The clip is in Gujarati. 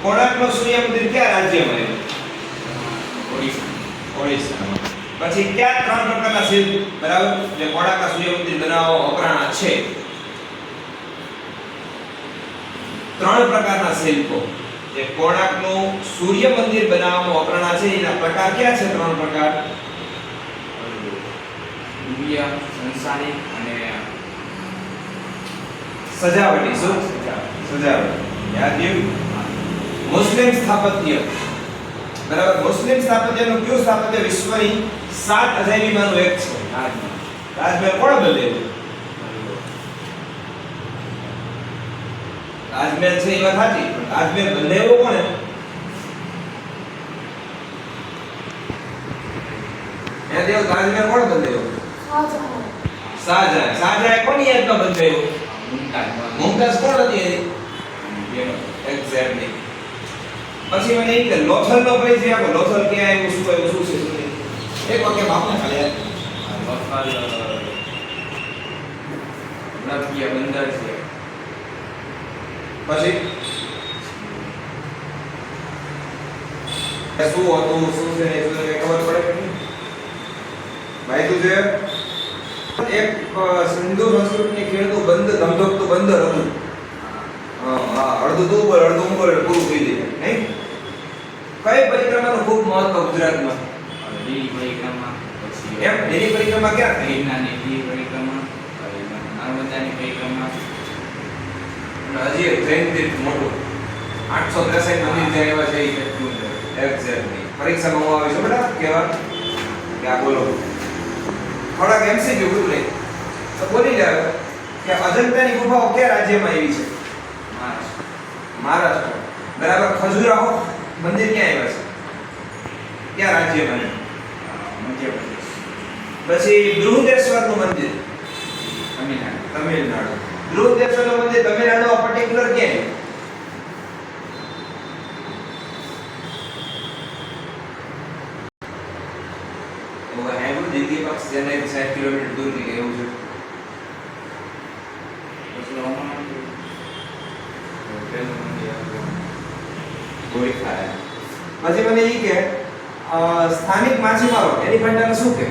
કોણાર્કનો સૂર્ય મંદિર કયા રાજ્યમાં આવ્યું? ઓડિશા. ઓડિશામાં. પછી કયા ત્રણ પ્રકારના શિલ્પ બરાબર જે કોણાર્કના સૂર્ય મંદિર બનાવવા વપરાણા છે? ત્રણ પ્રકારના શિલ્પો જે કોણાર્કનું સૂર્ય મંદિર બનાવવામાં વપરાણા છે એના પ્રકાર કયા છે? ત્રણ પ્રકાર. દિવ્ય, સંસારિક અને સજાવટી. શું? સજાવટ. યાદ રહ્યું? મુસ્લિમ સ્થાપત્ય બરાબર. મુસ્લિમ સ્થાપત્યનું કયું સ્થાપત્ય વિશ્વની 7 અજાયબીમાંનું એક છે? રાજમહેલ. તાજમહેલ કોણે બંધાવ્યું? તાજમહેલ છે એ વાત સાચી, પણ તાજમહેલ બંધાવ્યો કોણે? યાદ આવ્યું? તાજમહેલ કોણે બંધાવ્યો? શાહજહાં. શાહજહાં કોની યાદમાં બંધાવ્યો? મુમતાઝ કોણ હતી એની? એક્ઝેક્ટલી. પછી મને એક લોથલનો પરિચય આપો. લોથલ ક્યાં આવ્યું, શું આવ્યું, શું છે શું નહીં? એક વાક્ય આપને ખાલી યાદ. નવ્ય બંદર છે. પછી શું હતું, શું છે એ તો ખબર પડે કે નહીં? ભાઈ તું છે એક સિંધુ સંસ્કૃતિની ખેડતું બંદર, ધમધમતું બંદર હતું. હા, અડધું તું બોલ અડધું હું બોલ પૂરું થઈ જાય નહીં? કઈ પરિક્રમાનું ખૂબ મહત્વ ગુજરાતમાં? લીલી પરિક્રમા. પછી એમ લીલી પરિક્રમા ક્યાં થઈ? ગિરનારની લીલી પરિક્રમા, નર્મદાની પરિક્રમા. અને હજી એક જૈન તીર્થ મોટું 863 મંદિર ત્યાં એવા છે. એક્ઝેક્ટલી. પરીક્ષામાં હું આવીશ બેટા કેવા કે આ બોલો થોડાક એમસીક્યુ પૂછું નહીં તો બોલી જાવ કે અજંતાની ગુફાઓ કયા રાજ્યમાં આવી છે? મહારાષ્ટ્ર. મહારાષ્ટ્ર. બરાબર. ખજુરાહો મંદિર ક્યાં આવ્યા છે? કયા રાજ્યમાં? મધ્યપ્રદેશ. પછી બૃહદેશ્વરનું મંદિર તમિલનાડુ. તમિલનાડુ. બૃહદેશ્વરનું મંદિર તમિલનાડુ આ પર્ટિક્યુલર ક્યાં? ઓવા હેવું દિલ્હી પાસ જેને 60 કિલોમીટર દૂર થી એવું છે. પછી રોમન હોટેલનું મંદિર હતું. કોઈ ખાય. પછી મને ઈ કે સ્થાનિક માછીમારો એલિફન્ટાને શું કહે?